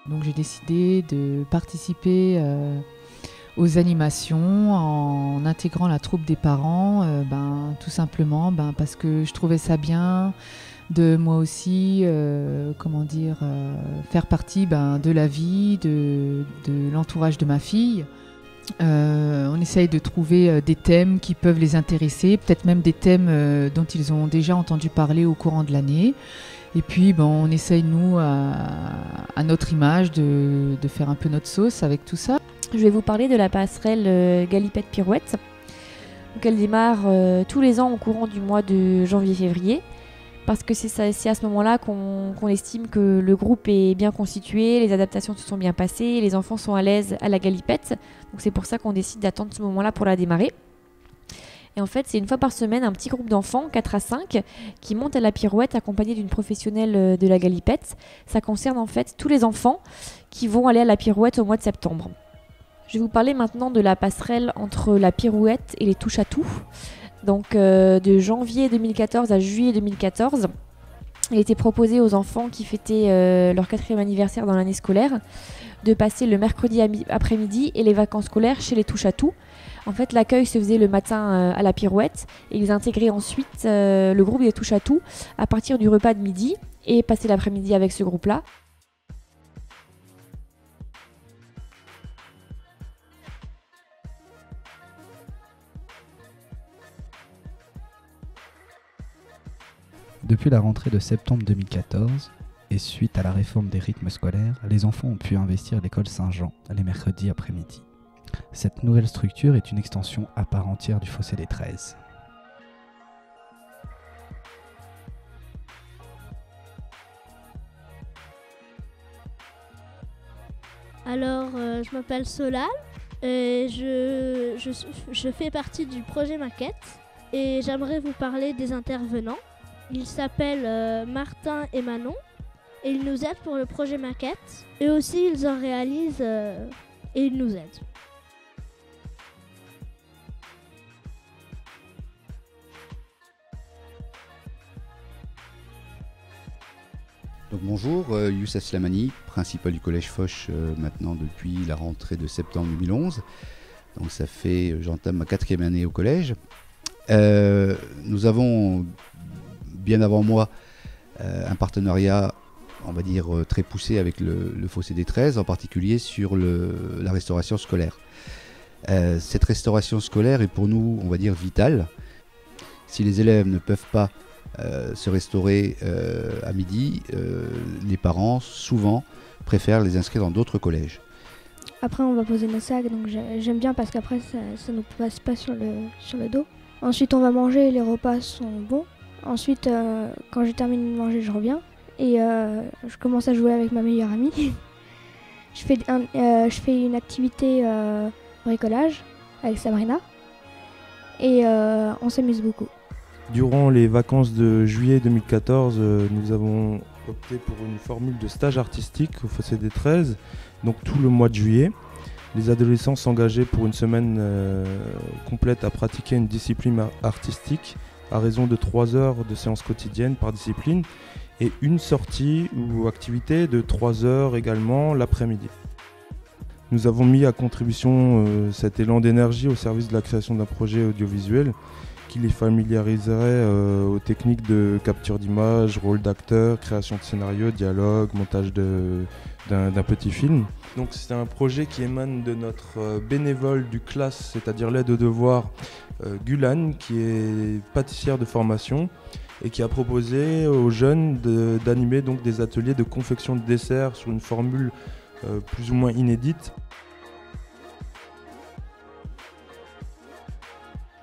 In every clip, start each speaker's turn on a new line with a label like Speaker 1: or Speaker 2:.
Speaker 1: Donc j'ai décidé de participer aux animations en intégrant la troupe des parents, tout simplement parce que je trouvais ça bien de moi aussi faire partie de la vie, de l'entourage de ma fille. On essaye de trouver des thèmes qui peuvent les intéresser, peut-être même des thèmes dont ils ont déjà entendu parler au courant de l'année. Et puis on essaye nous à notre image de faire un peu notre sauce avec tout ça.
Speaker 2: Je vais vous parler de la passerelle Galipette Pirouette. Donc elle démarre tous les ans au courant du mois de janvier-février, parce que c'est à ce moment-là qu'on estime que le groupe est bien constitué, les adaptations se sont bien passées, les enfants sont à l'aise à la galipette. Donc c'est pour ça qu'on décide d'attendre ce moment-là pour la démarrer. Et en fait, c'est une fois par semaine un petit groupe d'enfants, 4 à 5, qui montent à la pirouette accompagnés d'une professionnelle de la galipette. Ça concerne en fait tous les enfants qui vont aller à la pirouette au mois de septembre. Je vais vous parler maintenant de la passerelle entre la pirouette et les touches à tout. Donc de janvier 2014 à juillet 2014, il était proposé aux enfants qui fêtaient leur 4e anniversaire dans l'année scolaire de passer le mercredi après-midi et les vacances scolaires chez les touches à tout. En fait, l'accueil se faisait le matin à la pirouette et ils intégraient ensuite le groupe des touches à tout à partir du repas de midi et passaient l'après-midi avec ce groupe-là.
Speaker 3: Depuis la rentrée de septembre 2014, et suite à la réforme des rythmes scolaires, les enfants ont pu investir l'école Saint-Jean les mercredis après-midi. Cette nouvelle structure est une extension à part entière du Fossé des 13.
Speaker 4: Alors, je m'appelle Solal et je fais partie du projet Maquette et j'aimerais vous parler des intervenants. Ils s'appellent Martin et Manon et ils nous aident pour le projet Maquette. Et aussi, ils en réalisent et ils nous aident.
Speaker 5: Donc bonjour, Youssef Slamani, principal du collège Foch maintenant depuis la rentrée de septembre 2011. Donc ça fait, j'entame ma 4e année au collège. Nous avons, bien avant moi, un partenariat, on va dire, très poussé avec le Fossé des 13, en particulier sur la restauration scolaire. Cette restauration scolaire est pour nous, on va dire, vitale. Si les élèves ne peuvent pas se restaurer à midi, les parents souvent préfèrent les inscrire dans d'autres collèges.
Speaker 6: Après on va poser nos sacs, donc j'aime bien parce qu'après ça ne passe pas sur le dos. Ensuite on va manger, les repas sont bons. Ensuite quand je termine de manger je reviens et je commence à jouer avec ma meilleure amie. je fais une activité bricolage avec Sabrina et on s'amuse beaucoup.
Speaker 7: Durant les vacances de juillet 2014, nous avons opté pour une formule de stage artistique au Fossé des 13, donc tout le mois de juillet. Les adolescents s'engageaient pour une semaine complète à pratiquer une discipline artistique à raison de 3 heures de séance quotidienne par discipline et une sortie ou activité de 3 heures également l'après-midi. Nous avons mis à contribution cet élan d'énergie au service de la création d'un projet audiovisuel qui les familiariserait aux techniques de capture d'images, rôle d'acteur, création de scénario, dialogue, montage d'un petit film. Donc c'est un projet qui émane de notre bénévole du classe, c'est-à-dire l'aide aux devoirs, Gulan, qui est pâtissière de formation et qui a proposé aux jeunes d'animer donc des ateliers de confection de desserts sur une formule plus ou moins inédite.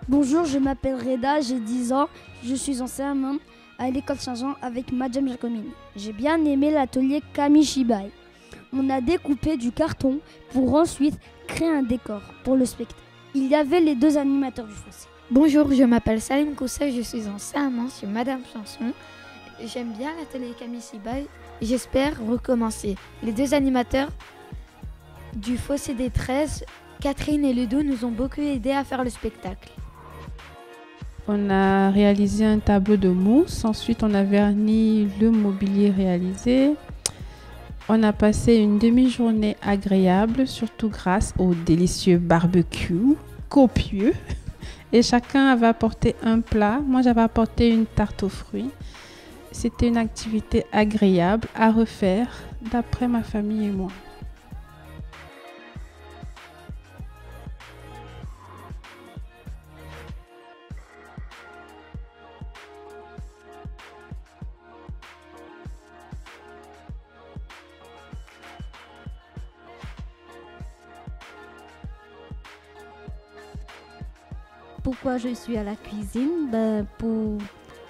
Speaker 8: Bonjour, je m'appelle Reda, j'ai 10 ans, je suis en CM1 à l'école Saint-Jean avec Madame Jacomine. J'ai bien aimé l'atelier Kamishibai. On a découpé du carton pour ensuite créer un décor pour le spectacle. Il y avait les 2 animateurs du fossé.
Speaker 9: Bonjour, je m'appelle Salim Koussa, je suis en CM1 chez Madame Chanson. J'aime bien l'atelier Kamishibai et j'espère recommencer. Les 2 animateurs du Fossé des 13, Catherine et Ludo, nous ont beaucoup aidés à faire le spectacle.
Speaker 10: On a réalisé un tableau de mousse, ensuite on a verni le mobilier réalisé On a passé une demi-journée agréable, surtout grâce au délicieux barbecue copieux. Et chacun avait apporté un plat. Moi, j'avais apporté une tarte aux fruits. C'était une activité agréable à refaire, d'après ma famille et moi.
Speaker 11: Pourquoi je suis à la cuisine? Pour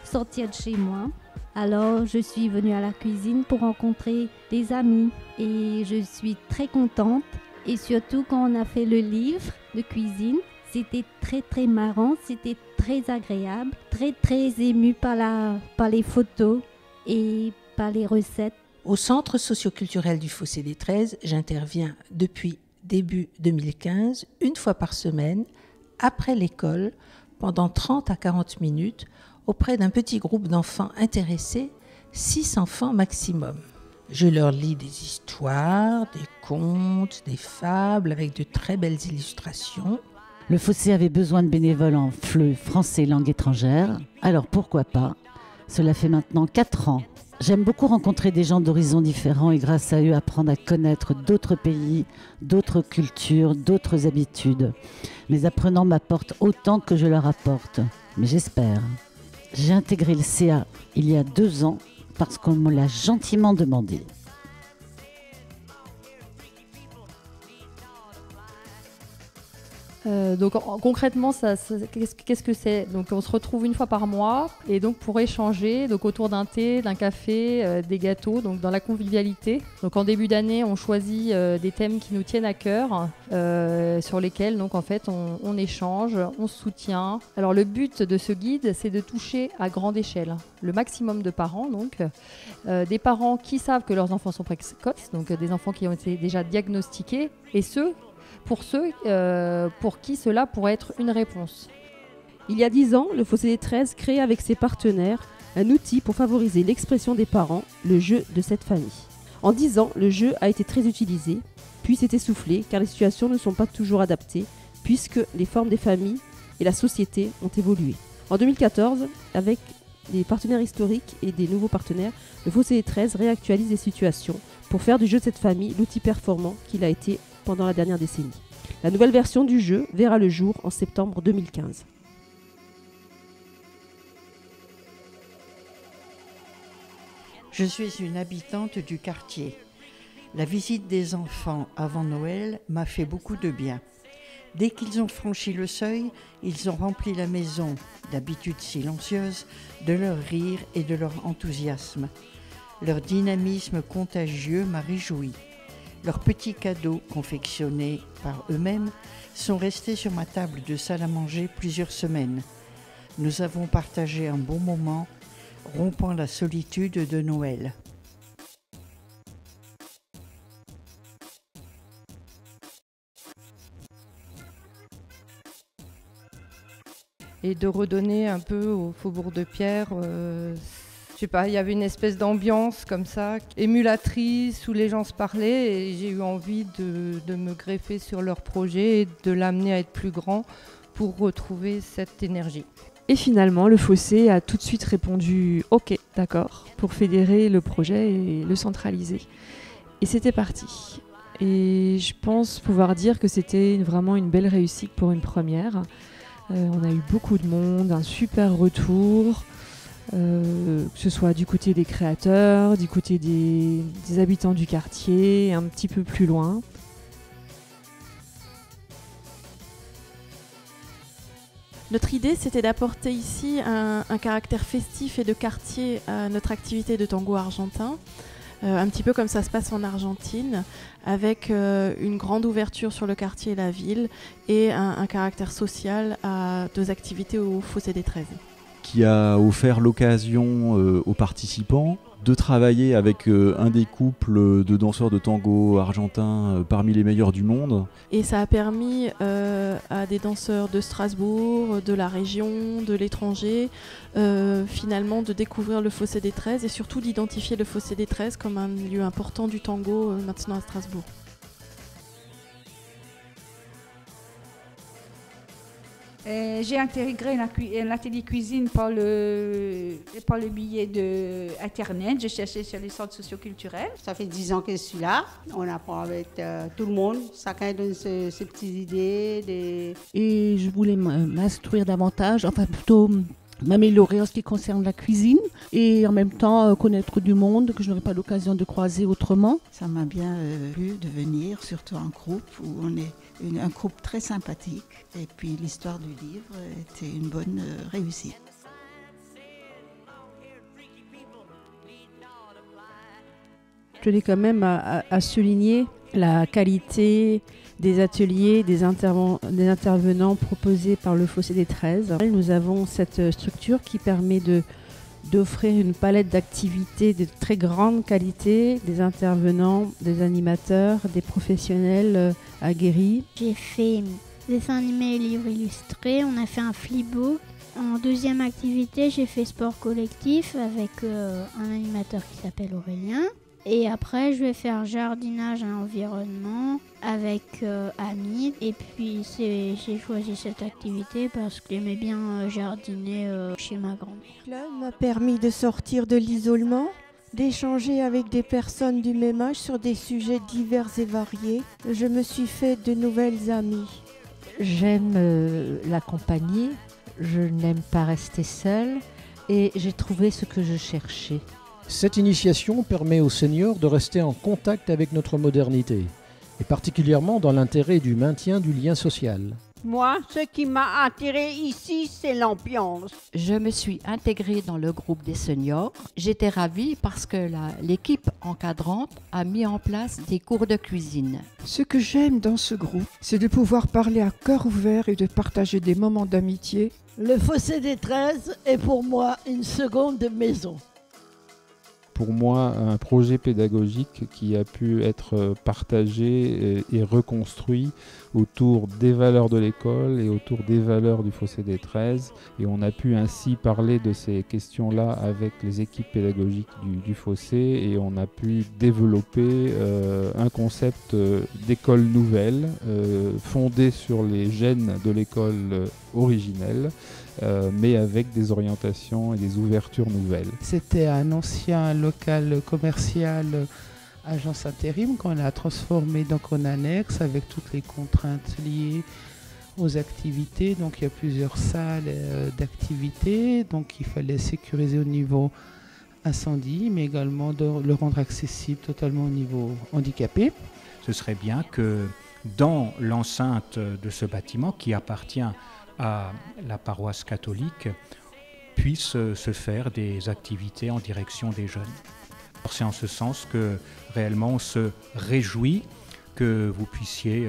Speaker 11: sortir de chez moi. Alors, je suis venue à la cuisine pour rencontrer des amis et je suis très contente. Et surtout, quand on a fait le livre de cuisine, c'était très très marrant, c'était très agréable, très émue par les photos et par les recettes.
Speaker 12: Au Centre socioculturel du Fossé des 13, j'interviens depuis début 2015, une fois par semaine, après l'école, pendant 30 à 40 minutes, auprès d'un petit groupe d'enfants intéressés, 6 enfants maximum. Je leur lis des histoires, des contes, des fables avec de très belles illustrations.
Speaker 13: Le Fossé avait besoin de bénévoles en FLE, français, langue étrangère. Alors pourquoi pas? Cela fait maintenant 4 ans. J'aime beaucoup rencontrer des gens d'horizons différents et grâce à eux apprendre à connaître d'autres pays, d'autres cultures, d'autres habitudes. Mes apprenants m'apportent autant que je leur apporte, mais j'espère. J'ai intégré le CA il y a 2 ans parce qu'on me l'a gentiment demandé.
Speaker 14: Concrètement, qu'est-ce que c'est? Donc on se retrouve une fois par mois et donc pour échanger donc autour d'un thé, d'un café, des gâteaux, donc dans la convivialité. Donc en début d'année, on choisit des thèmes qui nous tiennent à cœur, sur lesquels donc en fait on échange, on se soutient. Alors le but de ce guide, c'est de toucher à grande échelle le maximum de parents, donc des parents qui savent que leurs enfants sont précoces, donc des enfants qui ont été déjà diagnostiqués et pour ceux pour qui cela pourrait être une réponse.
Speaker 15: Il y a 10 ans, le Fossé des 13 crée avec ses partenaires un outil pour favoriser l'expression des parents, le jeu de cette famille. En 10 ans, le jeu a été très utilisé, puis s'est essoufflé car les situations ne sont pas toujours adaptées puisque les formes des familles et la société ont évolué. En 2014, avec des partenaires historiques et des nouveaux partenaires, le Fossé des 13 réactualise les situations pour faire du jeu de cette famille l'outil performant qu'il a été pendant la dernière décennie. La nouvelle version du jeu verra le jour en septembre 2015.
Speaker 16: Je suis une habitante du quartier. La visite des enfants avant Noël m'a fait beaucoup de bien. Dès qu'ils ont franchi le seuil, ils ont rempli la maison, d'habitude silencieuse, de leur rire et de leur enthousiasme. Leur dynamisme contagieux m'a réjoui. Leurs petits cadeaux confectionnés par eux-mêmes sont restés sur ma table de salle à manger plusieurs semaines. Nous avons partagé un bon moment, rompant la solitude de Noël.
Speaker 17: Et de redonner un peu au Faubourg de Pierre, je sais pas, il y avait une espèce d'ambiance comme ça, émulatrice, où les gens se parlaient et j'ai eu envie de me greffer sur leur projet et de l'amener à être plus grand pour retrouver cette énergie.
Speaker 15: Et finalement, le Fossé a tout de suite répondu « Ok, d'accord » pour fédérer le projet et le centraliser. Et c'était parti. Et je pense pouvoir dire que c'était vraiment une belle réussite pour une première. On a eu beaucoup de monde, un super retour. Que ce soit du côté des créateurs, du côté des habitants du quartier, un petit peu plus loin.
Speaker 18: Notre idée, c'était d'apporter ici un caractère festif et de quartier à notre activité de tango argentin, un petit peu comme ça se passe en Argentine, avec une grande ouverture sur le quartier et la ville et un caractère social à 2 activités au Fossé des 13.
Speaker 19: Qui a offert l'occasion aux participants de travailler avec un des couples de danseurs de tango argentins parmi les meilleurs du monde.
Speaker 18: Et ça a permis à des danseurs de Strasbourg, de la région, de l'étranger, finalement de découvrir le Fossé des 13 et surtout d'identifier le Fossé des 13 comme un lieu important du tango maintenant à Strasbourg.
Speaker 20: J'ai intégré l'atelier cuisine par le biais d'Internet. Je cherchais sur les centres socioculturels.
Speaker 21: Ça fait 10 ans que je suis là. On apprend avec tout le monde. Chacun donne ses petites idées.
Speaker 22: Et je voulais m'instruire davantage, enfin plutôt m'améliorer en ce qui concerne la cuisine et en même temps connaître du monde que je n'aurais pas l'occasion de croiser autrement.
Speaker 23: Ça m'a bien plu de venir, surtout en groupe où on est un groupe très sympathique et puis l'histoire du livre était une bonne réussite.
Speaker 15: Je tenais quand même à souligner la qualité des ateliers, des intervenants proposés par le Fossé des 13. Nous avons cette structure qui permet d'offrir une palette d'activités de très grande qualité, des intervenants, des animateurs, des professionnels aguerris.
Speaker 24: J'ai fait dessin animé et livre illustré, on a fait un flipbook. En deuxième activité, j'ai fait sport collectif avec un animateur qui s'appelle Aurélien. Et après, je vais faire jardinage et environnement avec Hamid. Et puis, j'ai choisi cette activité parce que j'aimais bien jardiner chez ma grand-mère.
Speaker 25: Le club m'a permis de sortir de l'isolement, d'échanger avec des personnes du même âge sur des sujets divers et variés. Je me suis fait de nouvelles amies.
Speaker 26: J'aime la compagnie, je n'aime pas rester seule et j'ai trouvé ce que je cherchais.
Speaker 27: Cette initiation permet aux seniors de rester en contact avec notre modernité, et particulièrement dans l'intérêt du maintien du lien social.
Speaker 28: Moi, ce qui m'a attiré ici, c'est l'ambiance.
Speaker 29: Je me suis intégrée dans le groupe des seniors. J'étais ravie parce que l'équipe encadrante a mis en place des cours de cuisine.
Speaker 30: Ce que j'aime dans ce groupe, c'est de pouvoir parler à cœur ouvert et de partager des moments d'amitié.
Speaker 31: Le Fossé des 13 est pour moi une seconde maison.
Speaker 32: Pour moi, un projet pédagogique qui a pu être partagé et reconstruit autour des valeurs de l'école et autour des valeurs du Fossé des 13. Et on a pu ainsi parler de ces questions-là avec les équipes pédagogiques du Fossé et on a pu développer un concept d'école nouvelle fondé sur les gènes de l'école originelle. Mais avec des orientations et des ouvertures nouvelles.
Speaker 33: C'était un ancien local commercial agence intérim qu'on a transformé donc en annexe avec toutes les contraintes liées aux activités. Donc il y a plusieurs salles d'activités, donc il fallait sécuriser au niveau incendie, mais également de le rendre accessible totalement au niveau handicapé.
Speaker 34: Ce serait bien que dans l'enceinte de ce bâtiment qui appartient à la paroisse catholique, puisse se faire des activités en direction des jeunes. C'est en ce sens que réellement on se réjouit que vous puissiez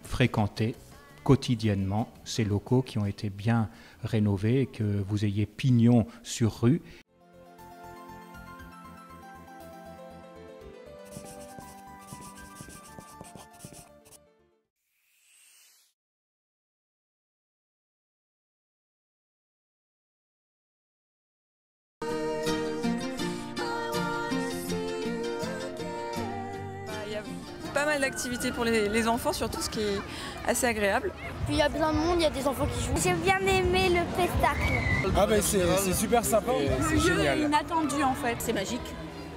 Speaker 34: fréquenter quotidiennement ces locaux qui ont été bien rénovés et que vous ayez pignon sur rue.
Speaker 35: Pas mal d'activités pour les enfants, surtout, ce qui est assez agréable.
Speaker 36: Puis il y a plein de monde, il y a des enfants qui jouent. J'ai bien aimé le spectacle.
Speaker 37: Ah ben c'est super sympa, c'est génial.
Speaker 35: C'est inattendu en fait.
Speaker 38: C'est magique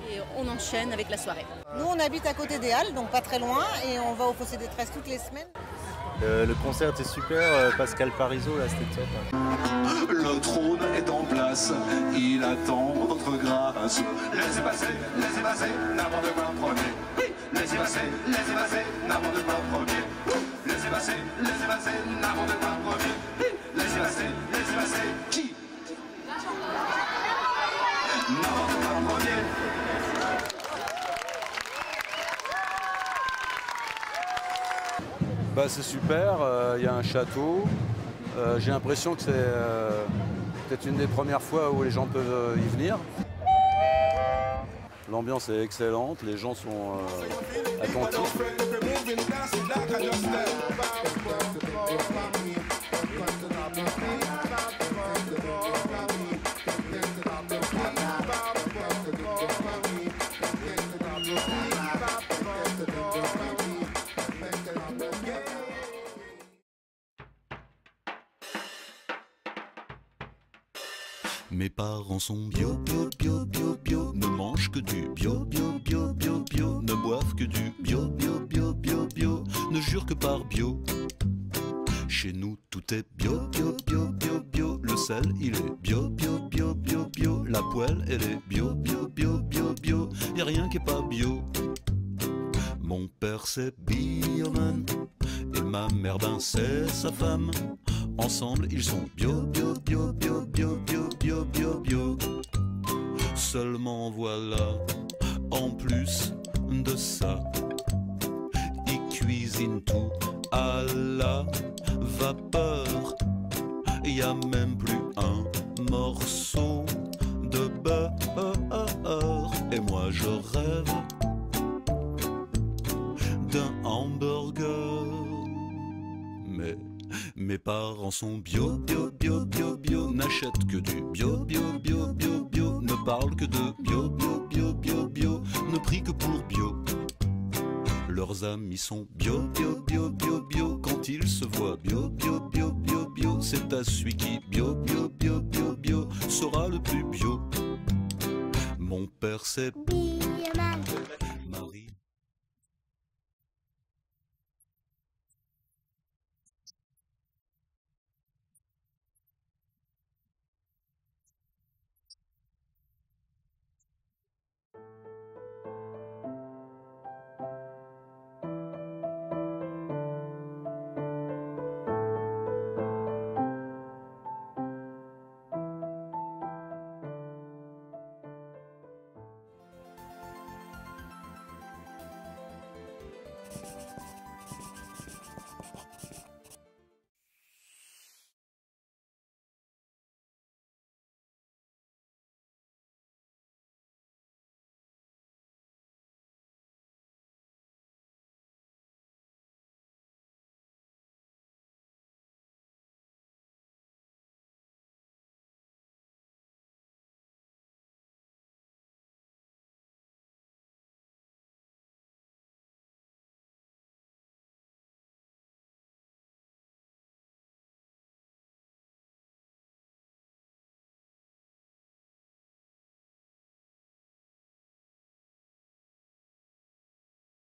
Speaker 38: et on enchaîne avec la soirée.
Speaker 39: Nous on habite à côté des Halles, donc pas très loin, et on va au Fossé des 13 toutes les semaines.
Speaker 40: Le concert était super, Pascal Parizeau là c'était top.
Speaker 41: Le trône est en place, il attend votre grâce. Laissez passer, n'importe quoi premier. Oui, laissez passer, n'importe quoi premier. Laissez passer, n'importe quoi premier. Oui, laissez passer, qui? N'importe quoi premier.
Speaker 42: Bah, c'est super, il y a un château. J'ai l'impression que c'est peut-être une des premières fois où les gens peuvent y venir. L'ambiance est excellente, les gens sont attentifs.
Speaker 41: Mes parents sont bio, bio, bio, bio, bio, ne mangent que du bio, bio, bio, bio, bio, ne boivent que du bio, bio, bio, bio, bio, ne jurent que par bio. Chez nous tout est bio, bio, bio, bio, bio, le sel il est bio, bio, bio, bio, bio, la poêle elle est bio, bio, bio, bio, bio, y a rien qui est pas bio. Mon père c'est bioman et ma mère ben c'est sa femme. Ensemble ils sont bio, bio, bio, bio, bio, bio, bio, bio, bio. Seulement voilà, en plus de ça, ils cuisinent tout à la vapeur. Y a même plus un morceau de beurre. Et moi je rêve d'un hamburger. Mais mes parents sont bio, bio, bio, bio, bio, n'achètent que du bio, bio, bio, bio, bio, ne parlent que de bio, bio, bio, bio, bio, ne prient que pour bio. Leurs amis sont bio, bio, bio, bio, bio, quand ils se voient bio, bio, bio, bio, bio, c'est à celui qui bio, bio, bio, bio, bio, sera le plus bio. Mon père c'est
Speaker 36: Bioman.